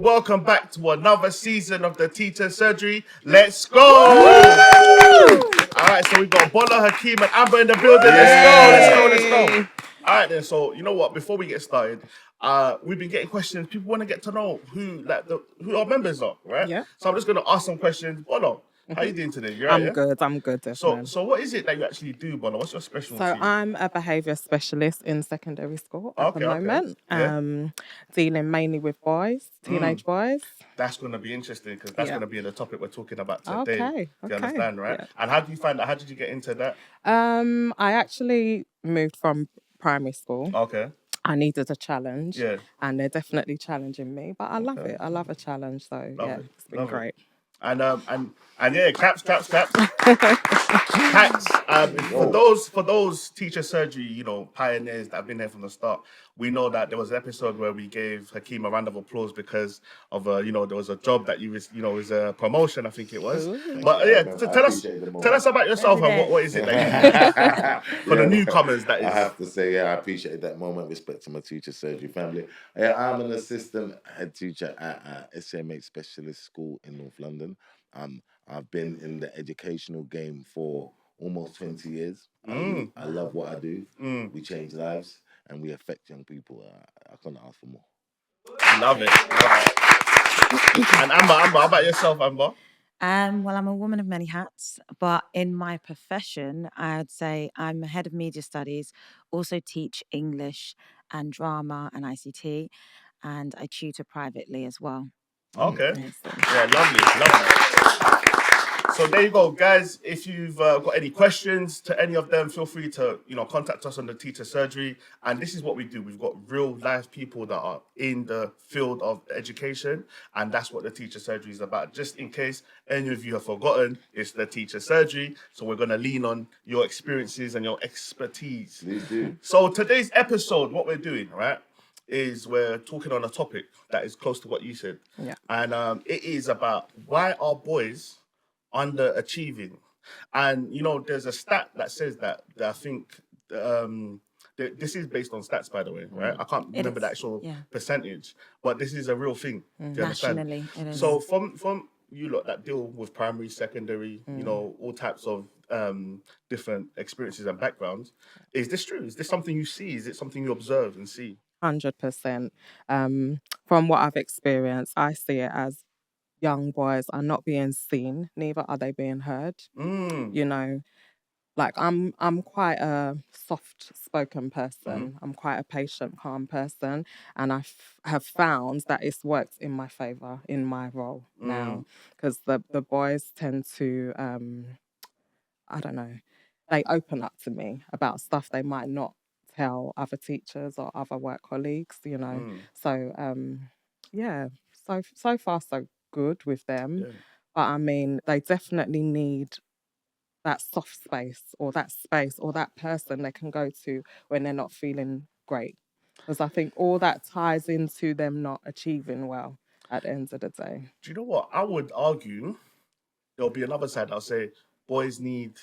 people, welcome back to another season of the TTS surgery. Let's go! All right, so we've got Bola, Hakeem, and Amber in the building. Let's go. All right, then. So you know what? Before we get started, we've been getting questions. People want to get to know who our members are, right? Yeah. So I'm just gonna ask some questions. Bola, how you doing today? You right? I'm good, Desmond. So what is it that you actually do, Bola? What's your specialty? So I'm a behaviour specialist in secondary school at the moment, dealing mainly with boys, teenage boys. That's going to be interesting because that's going to be the topic we're talking about today. Okay. Do you understand, right? Yeah. And how do you find that? How did you get into that? I actually moved from primary school. Okay. I needed a challenge. Yeah. And they're definitely challenging me, but I love it. I love a challenge, so it's been great. And yeah, claps. Thanks. For those teacher surgery, pioneers that have been there from the start, we know that there was an episode where we gave Hakeem a round of applause because of there was a job that you was was a promotion, I think it was. Ooh. But yeah, tell us about yourself and what is it that you for the newcomers that is. I have to say, I appreciate that moment. Respect to my teacher surgery family. I'm an assistant head teacher at SMH Specialist School in North London. I've been in the educational game for almost 20 years. I love what I do. We change lives and we affect young people. I can't ask for more. Love it. And Amber, how about yourself, Amber? Well, I'm a woman of many hats, but in my profession, I'd say I'm a head of media studies, also teach English and drama and ICT, and I tutor privately as well. Okay. Yeah, lovely. So there you go, guys. If you've got any questions to any of them, feel free to contact us on the Teacher Surgery. And this is what we do. We've got real life people that are in the field of education, and that's what the Teacher Surgery is about. Just in case any of you have forgotten, it's the Teacher Surgery. So we're going to lean on your experiences and your expertise. Please do. So today's episode, what we're doing, right, is we're talking on a topic that is close to what you said. Yeah. And it is about why are boys underachieving. And there's a stat that says that I think this is based on stats, by the way, right? I can't remember the actual percentage, but this is a real thing. Do you understand? Nationally, it is. So from you lot that deal with primary, secondary, all types of different experiences and backgrounds, is this true? Is this something you see? Is it something you observe and see? 100%. From what I've experienced, I see it as young boys are not being seen, neither are they being heard. Like I'm quite a soft-spoken person. I'm quite a patient, calm person, and I have found that it's worked in my favor in my role now, because the boys tend to, I don't know, they open up to me about stuff they might not tell other teachers or other work colleagues. So so far so good with them. Yeah. But I mean, they definitely need that soft space or that person they can go to when they're not feeling great. Because I think all that ties into them not achieving well at the end of the day. Do you know what? I would argue there'll be another side. I'll say boys need,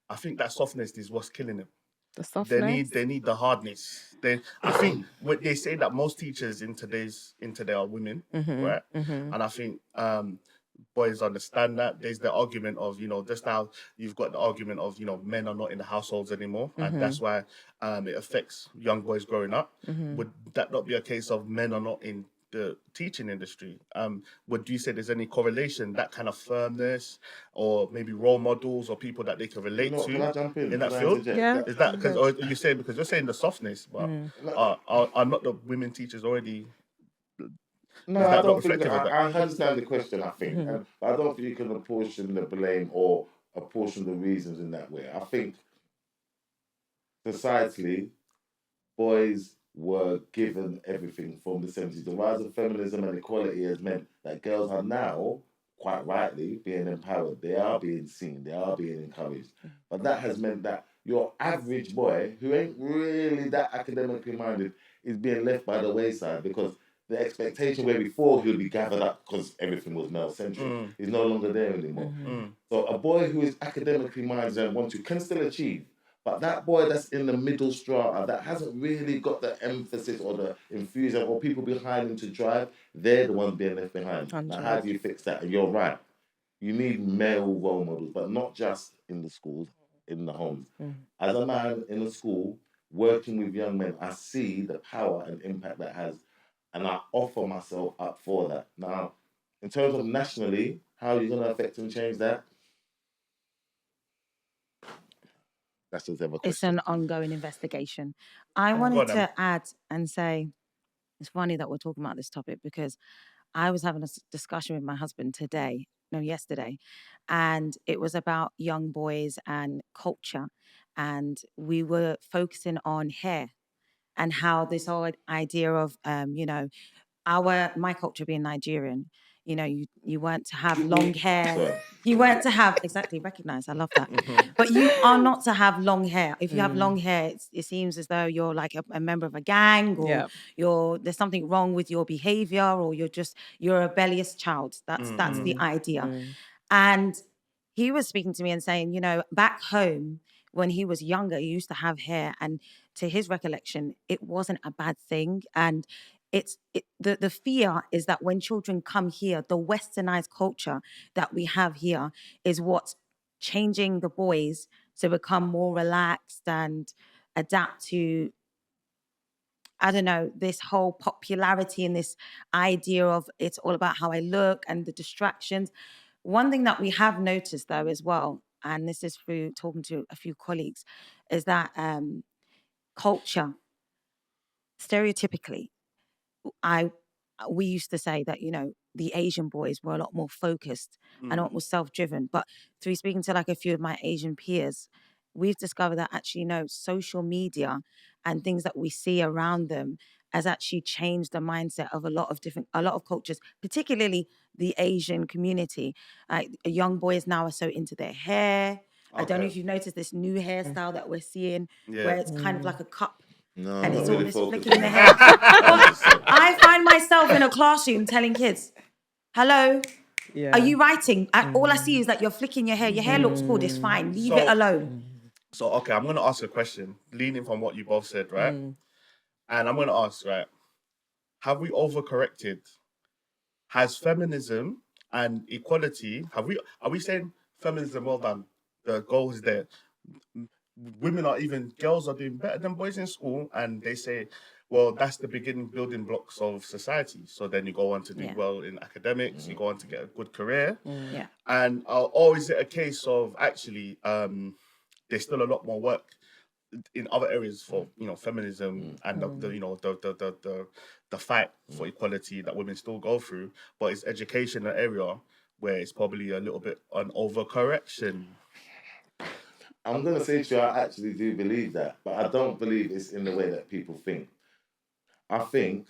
I think that softness is what's killing them. The softness? They need the hardness. I think when they say that most teachers in today are women, right? And I think boys understand that. There's the argument of, just now you've got the argument of, men are not in the households anymore. And that's why it affects young boys growing up. Would that not be a case of men are not in the teaching industry? Would you say there's any correlation, that kind of firmness, or maybe role models or people that they can relate to Can I jump in that field? Yeah. Is that because, or are you saying because you're saying the softness, but are not the women teachers already? No, I don't think I understand the question, I think. But I don't think you can apportion the blame or apportion the reasons in that way. I think societally, boys were given everything from the 70s. The rise of feminism and equality has meant that girls are now, quite rightly, being empowered. They are being seen. They are being encouraged. But that has meant that your average boy, who ain't really that academically minded, is being left by the wayside because the expectation where before he'll be gathered up because everything was male-centric is no longer there anymore. So a boy who is academically minded and wants to can still achieve, But that boy that's in the middle strata that hasn't really got the emphasis or the enthusiasm or people behind him to drive, they're the ones being left behind. Now, how do you fix that? And you're right. You need male role models, but not just in the schools, in the homes. As a man in a school working with young men, I see the power and impact that has, and I offer myself up for that. Now, in terms of nationally, how are you going to affect and change that? That's the other question. It's an ongoing investigation. I Go wanted on, to add and say, it's funny that we're talking about this topic because I was having a discussion with my husband yesterday, and it was about young boys and culture. And we were focusing on hair and how this whole idea of, my culture being Nigerian, you weren't to have long hair. Sorry. You weren't to have exactly recognize. I love that. But you are not to have long hair. If you have long hair, it seems as though you're like a member of a gang, or there's something wrong with your behavior, or you're a rebellious child. That's the idea. And he was speaking to me and saying, back home when he was younger, he used to have hair, and to his recollection, it wasn't a bad thing. And the fear is that when children come here, the westernized culture that we have here is what's changing the boys to become more relaxed and adapt to, I don't know, this whole popularity and this idea of it's all about how I look and the distractions. One thing that we have noticed though as well, and this is through talking to a few colleagues, is that culture, stereotypically, we used to say that the Asian boys were a lot more focused and a lot more self-driven. But through speaking to like a few of my Asian peers, we've discovered that actually social media and things that we see around them has actually changed the mindset of a lot of cultures, particularly the Asian community. Young boys now are so into their hair. I don't know if you've noticed this new hairstyle that we're seeing, where it's kind of like a cup. No, And I'm it's not all really this focused flicking on the that. hair. But I find myself in a classroom telling kids, hello, are you writing? All I see is that you're flicking your hair. Your hair looks good, it's fine. Leave it alone. So, okay, I'm going to ask a question, leaning from what you both said, right? And I'm going to ask, right, have we overcorrected? Has feminism and equality, are we saying feminism, well done, the goal is there? Women are even, girls are doing better than boys in school, and they say, well, that's the beginning building blocks of society. So then you go on to do well in academics, you go on to get a good career. Yeah. And or is it a case of actually there's still a lot more work in other areas for feminism and the fight for equality that women still go through, but it's education an area where it's probably a little bit an overcorrection. I'm going to say to you, I actually do believe that, but I don't believe it's in the way that people think. I think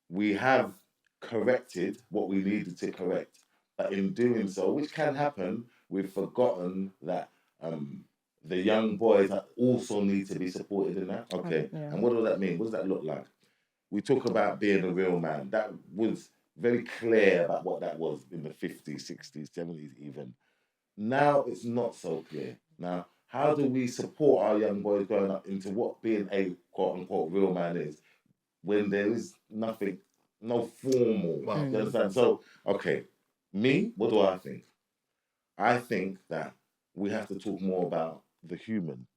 we have corrected what we needed to correct, but in doing so, which can happen, we've forgotten that the young boys also need to be supported in that. Okay, and what does that mean? What does that look like? We talk about being a real man. That was very clear about what that was in the 50s, 60s, 70s even. Now it's not so clear. Now, how do we support our young boys growing up into what being a quote unquote real man is when there is nothing, no formal? Wow. You understand? So, okay, me, what do I think? I think that we have to talk more about the human.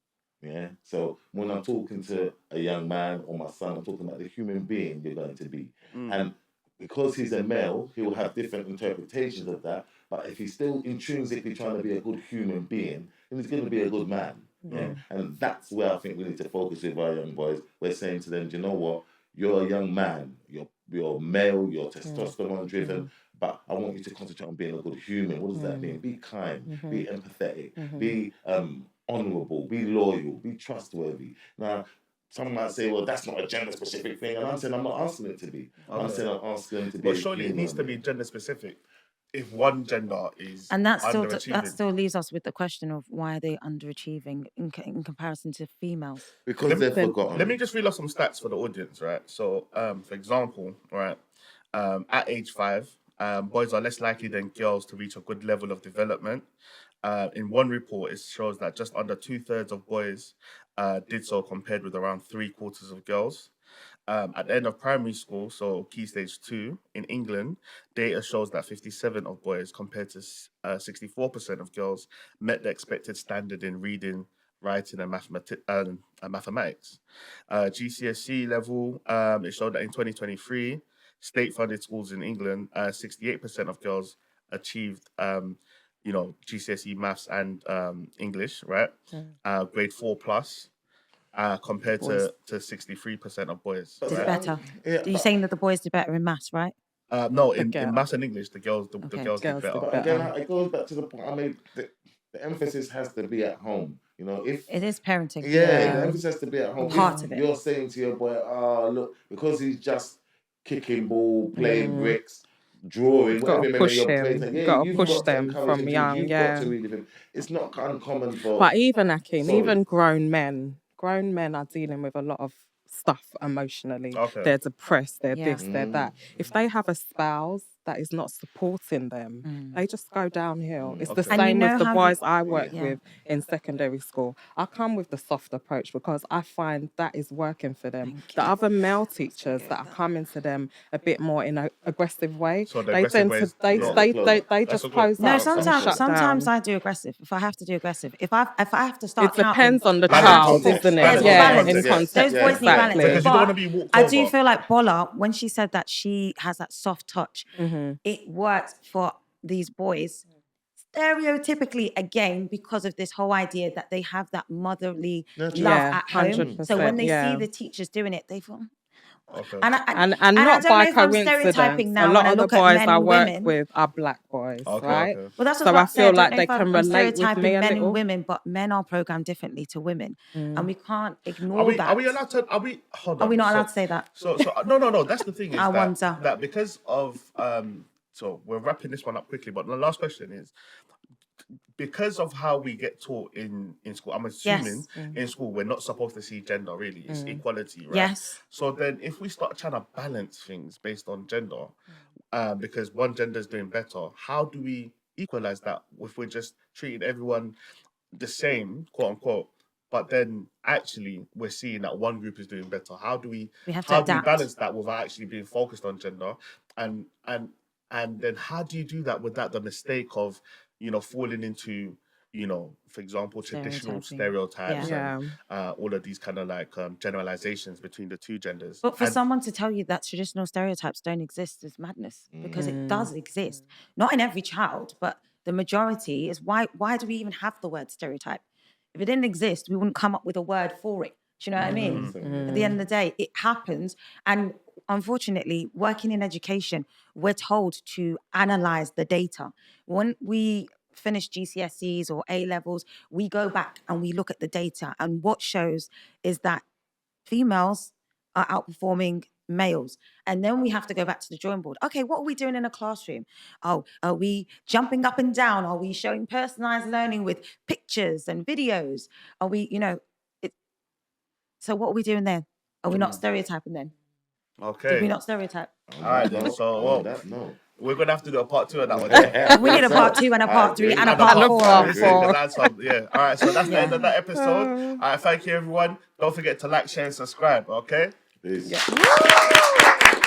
Yeah. So when I'm talking to a young man or my son, I'm talking about the human being you're going to be. And because he's a male, he will have different interpretations of that. But if he's still intrinsically trying to be a good human being, then he's going to be a good man. Yeah. And that's where I think we need to focus with our young boys. We're saying to them, do you know what? You're a young man. You're male. You're testosterone driven. But I want you to concentrate on being a good human. What does that mean? Be kind. Be empathetic. Be honourable. Be loyal. Be trustworthy. Now, some might say, well, that's not a gender specific thing. And I'm saying I'm not asking it to be. I'm saying I'm asking them to be. But surely it needs to be gender specific. If one gender is and that underachieving. still leaves us with the question of why are they underachieving in comparison to females? Because they've forgotten. Let me just reel off some stats for the audience, right? So, for example, right, at age 5, boys are less likely than girls to reach a good level of development. In one report, it shows that just under 2/3 of boys did so, compared with around 3/4 of girls. At the end of primary school, so key stage 2 in England, data shows that 57 of boys compared to 64% of girls met the expected standard in reading, writing, and mathematics. GCSE level, it showed that in 2023, state-funded schools in England, 68% of girls achieved, GCSE maths and English, right? Grade 4 plus, compared Boys. to 63% of boys, Did right? better. Yeah, Are you saying that the boys did better in maths, right? No, in girl. maths and English, the girls Okay. girls did Girls did better. but better. again, it goes back to the point I made. The emphasis has to be at home. You know, if It is parenting. yeah, the emphasis has to be at home. Part If of it. you're saying to your boy, "Oh, look," because he's just kicking ball, playing bricks, drawing, You've got whatever to it may be, push you're him. playing. You've Yeah, got to you've push got to them encourage him from to. young, You've got to read with him. It's not uncommon for. But even Akin, Sorry. even grown men are dealing with a lot of stuff emotionally. Okay. They're depressed, they're Yeah. this, they're that. If they have a spouse that is not supporting them, they just go downhill. It's the Okay. And you same know with the how boys you- I work Yeah. with in secondary school. I come with the soft approach because I find that is working for them. Thank The you. other male teachers that are coming to them a bit more in an aggressive way, So the they aggressive tend way to is they not- they, Close. they That's just a good- close No, up and sometimes shut sometimes down. I do aggressive. If I have to do aggressive, if I have to It start shouting, depends on the Like in child, context. isn't Like it? there's in Yeah, balance. in context. context, Those boys need balance. exactly. Because you don't want to But be walked I over. do feel like Bola, when she said that she has that soft touch, it works for these boys. Stereotypically, again, because of this whole idea that they have that motherly love Yeah, at home. 100%, So when they see yeah. the teachers doing it, they feel. Okay. And And I not don't by know if I'm coincidence. stereotyping now A when lot I of the look at boys men I and work women. with are black boys, Okay, right? okay. Well, that's So what I I'm saying. feel I don't like know they if can I'm relate with me stereotyping a men little. and women, but men are programmed differently to women, and we can't ignore Are we that. are we allowed to? Are we? Hold on. Are we not So- allowed to say that? So no. That's the thing is I that wonder. that because of So we're wrapping this one up quickly, but the last question is, because of how we get taught in school, I'm assuming Yes. in school we're not supposed to see gender really. It's equality, right? Yes. So then if we start trying to balance things based on gender, because one gender is doing better, how do we equalize that if we're just treating everyone the same, quote unquote? But then actually we're seeing that one group is doing better. How do we We have to how do we adapt. balance that without actually being focused on gender? And and and then how do you do that without the mistake of, falling into, for example, traditional Stereotyping. stereotypes Yeah. and all of these kind of like generalizations between the two genders? But for And someone to tell you that traditional stereotypes don't exist is madness, because it does exist. Not in every child, but the majority is why do we even have the word stereotype? If it didn't exist, we wouldn't come up with a word for it. Do you know what I mean? At the end of the day, it happens. And unfortunately, working in education, we're told to analyze the data. When we finish GCSEs or A levels, we go back and we look at the data. And what shows is that females are outperforming males. And then we have to go back to the drawing board. Okay, what are we doing in a classroom? Oh, are we jumping up and down? Are we showing personalized learning with pictures and videos? Are we, so what are we doing then? Are we not stereotyping then? Did okay, we not stereotype? all right then. So that no. we're gonna have to do a part 2 of that one. We need a part 2 and a part 3 and a And part a 4. part four. because that's some, yeah. All right, so that's the end of that episode. Uh. All right, thank you everyone. Don't forget to like, share, and subscribe. Okay. Peace. Yeah.